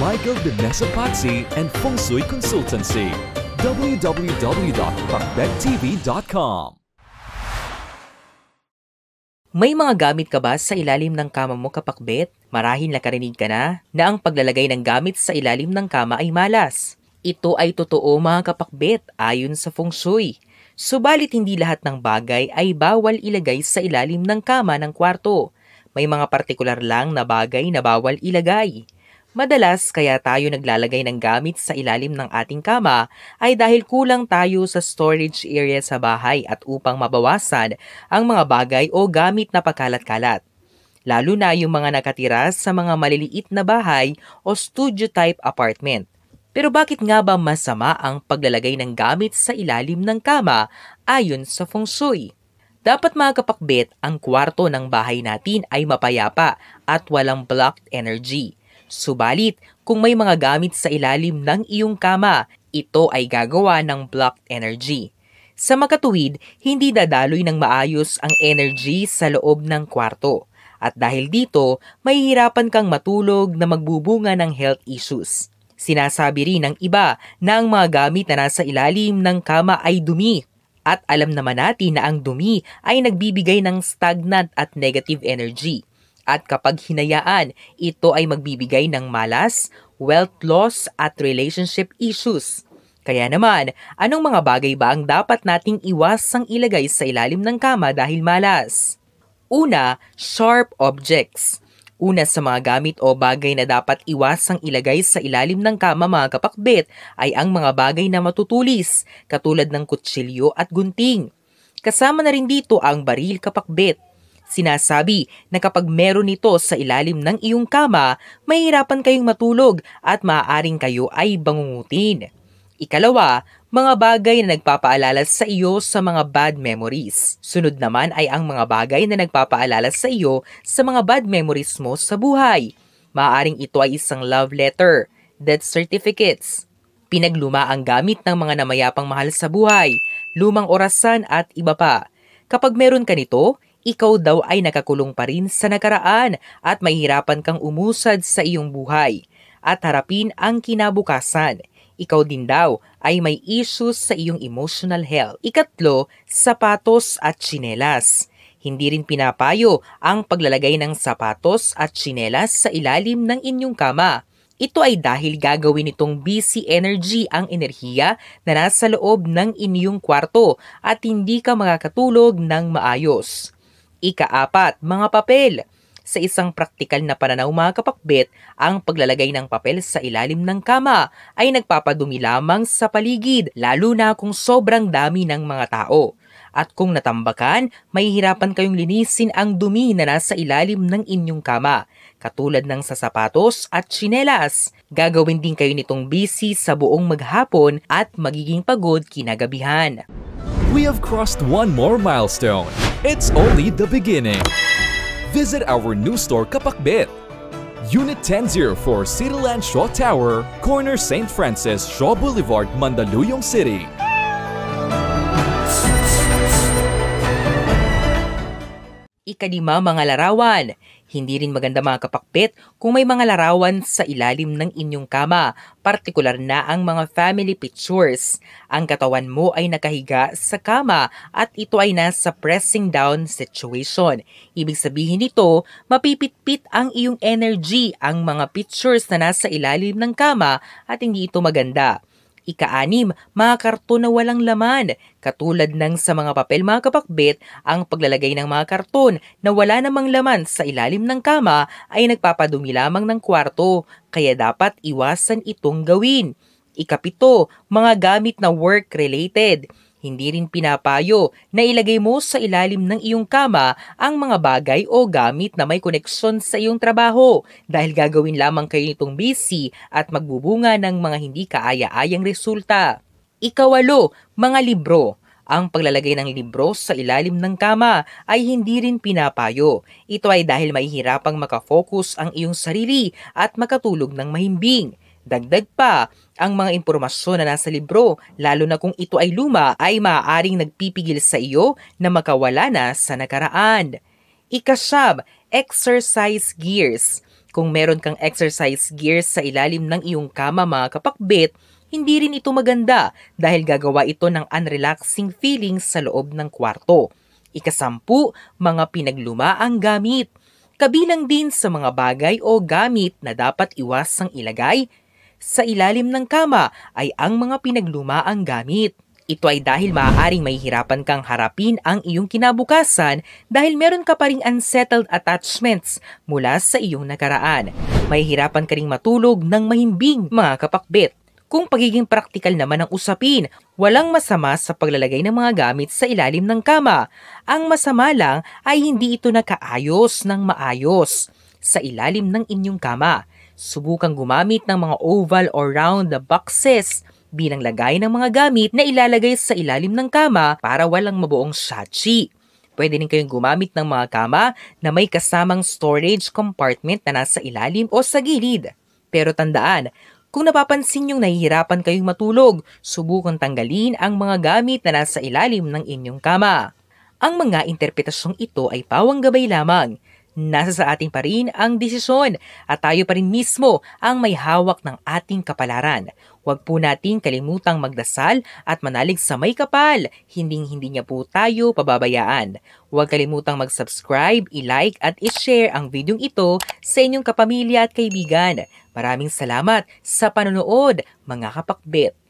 Michael de Mesapatsi and Feng Shui Consultancy. www.pakbettv.com. May mga gamit ka ba sa ilalim ng kama mo, kapakbet? Marahil nakarinig ka na ang paglalagay ng gamit sa ilalim ng kama ay malas. Ito ay totoo, mga kapakbet, ayon sa Feng Shui. Subalit hindi lahat ng bagay ay bawal ilagay sa ilalim ng kama ng kwarto. May mga partikular lang na bagay na bawal ilagay. Madalas kaya tayo naglalagay ng gamit sa ilalim ng ating kama ay dahil kulang tayo sa storage area sa bahay at upang mabawasan ang mga bagay o gamit na pakalat-kalat. Lalo na yung mga nakatira sa mga maliliit na bahay o studio-type apartment. Pero bakit nga ba masama ang paglalagay ng gamit sa ilalim ng kama ayon sa Feng Shui? Dapat, mga kapakbet, ang kwarto ng bahay natin ay mapayapa at walang blocked energy. Subalit, kung may mga gamit sa ilalim ng iyong kama, ito ay gagawa ng blocked energy. Sa makatuwid, hindi dadaloy ng maayos ang energy sa loob ng kwarto. At dahil dito, mahihirapan kang matulog na magbubunga ng health issues. Sinasabi rin ng iba na ang mga gamit na nasa ilalim ng kama ay dumi. At alam naman natin na ang dumi ay nagbibigay ng stagnant at negative energy. At kapag hinayaan, ito ay magbibigay ng malas, wealth loss at relationship issues. Kaya naman, anong mga bagay ba ang dapat nating iwasang ilagay sa ilalim ng kama dahil malas? Una, sharp objects. Una sa mga gamit o bagay na dapat iwasang ilagay sa ilalim ng kama, mga kapakbet, ay ang mga bagay na matutulis, katulad ng kutsilyo at gunting. Kasama na rin dito ang baril, kapakbet. Sinasabi na kapag meron ito sa ilalim ng iyong kama, mahihirapan kayong matulog at maaaring kayo ay bangungutin. Ikalawa, mga bagay na nagpapaalala sa iyo sa mga bad memories. Sunod naman ay ang mga bagay na nagpapaalala sa iyo sa mga bad memories mo sa buhay. Maaaring ito ay isang love letter, death certificates, pinagluma ang gamit ng mga namayapang mahal sa buhay, lumang orasan at iba pa. Kapag meron ka nito, ikaw daw ay nakakulong pa rin sa nakaraan at mahihirapan kang umusad sa iyong buhay at harapin ang kinabukasan. Ikaw din daw ay may issues sa iyong emotional health. Ikatlo, sapatos at tsinelas. Hindi rin pinapayo ang paglalagay ng sapatos at tsinelas sa ilalim ng inyong kama. Ito ay dahil gagawin itong busy energy ang enerhiya na nasa loob ng inyong kwarto at hindi ka makakatulog ng maayos. Ika-apat, mga papel. Sa isang praktikal na pananaw, mga kapakbet, ang paglalagay ng papel sa ilalim ng kama ay nagpapadumi lamang sa paligid, lalo na kung sobrang dami ng mga tao. At kung natambakan, mahihirapan kayong linisin ang dumi na nasa ilalim ng inyong kama, katulad ng sa sapatos at tsinelas. Gagawin din kayo nitong busy sa buong maghapon at magiging pagod kinagabihan. We have crossed one more milestone. It's only the beginning. Visit our new store, Kapakbet. Unit 1004 Cityland Shaw Tower, corner St. Francis, Shaw Boulevard, Mandaluyong City. Ika-5, mga larawan. Hindi rin maganda, mga kapakbet, kung may mga larawan sa ilalim ng inyong kama, partikular na ang mga family pictures. Ang katawan mo ay nakahiga sa kama at ito ay nasa pressing down situation. Ibig sabihin nito, mapipitpit ang iyong energy ang mga pictures na nasa ilalim ng kama at hindi ito maganda. Ika-6, mga karton na walang laman. Katulad ng sa mga papel, mga kapakbet, ang paglalagay ng mga karton na wala namang laman sa ilalim ng kama ay nagpapadumi lamang ng kwarto, kaya dapat iwasan itong gawin. Ika-7, mga gamit na work-related. Hindi rin pinapayo na ilagay mo sa ilalim ng iyong kama ang mga bagay o gamit na may koneksyon sa iyong trabaho dahil gagawin lamang kayo nitong busy at magbubunga ng mga hindi kaaya-ayang resulta. Ika-8, mga libro. Ang paglalagay ng libro sa ilalim ng kama ay hindi rin pinapayo. Ito ay dahil mahihirapang makafocus ang iyong sarili at makatulog ng mahimbing. Dagdag pa, ang mga impormasyon na nasa libro, lalo na kung ito ay luma, ay maaaring nagpipigil sa iyo na makawala na sa nakaraan. Ika-9, exercise gears. Kung meron kang exercise gear sa ilalim ng iyong kama mga kapakbit, hindi rin ito maganda dahil gagawa ito ng unrelaxing feelings sa loob ng kwarto. Ika-10, mga pinaglumaang gamit. Kabilang din sa mga bagay o gamit na dapat iwasang ilagay sa ilalim ng kama ay ang mga pinaglumaang gamit. Ito ay dahil maaaring mahihirapan kang harapin ang iyong kinabukasan dahil meron ka pa ring unsettled attachments mula sa iyong nakaraan. Mahihirapan ka ring matulog ng mahimbing mga kapakbit. Kung pagiging praktikal naman ang usapin, walang masama sa paglalagay ng mga gamit sa ilalim ng kama. Ang masama lang ay hindi ito nakaayos ng maayos sa ilalim ng inyong kama. Subukang gumamit ng mga oval or round na boxes bilang lagay ng mga gamit na ilalagay sa ilalim ng kama para walang mabuong sachi. Pwede rin kayong gumamit ng mga kama na may kasamang storage compartment na nasa ilalim o sa gilid. Pero tandaan, kung napapansin nyong nahihirapan kayong matulog, subukan tanggalin ang mga gamit na nasa ilalim ng inyong kama. Ang mga interpretasyong ito ay pawang gabay lamang. Nasa sa atin pa rin ang desisyon at tayo pa rin mismo ang may hawak ng ating kapalaran. Huwag po nating kalimutang magdasal at manalig sa may kapal. Hinding-hindi niya po tayo pababayaan. Huwag kalimutang mag-subscribe, i-like at i-share ang videong ito sa inyong kapamilya at kaibigan. Maraming salamat sa panonood mga kapakbit.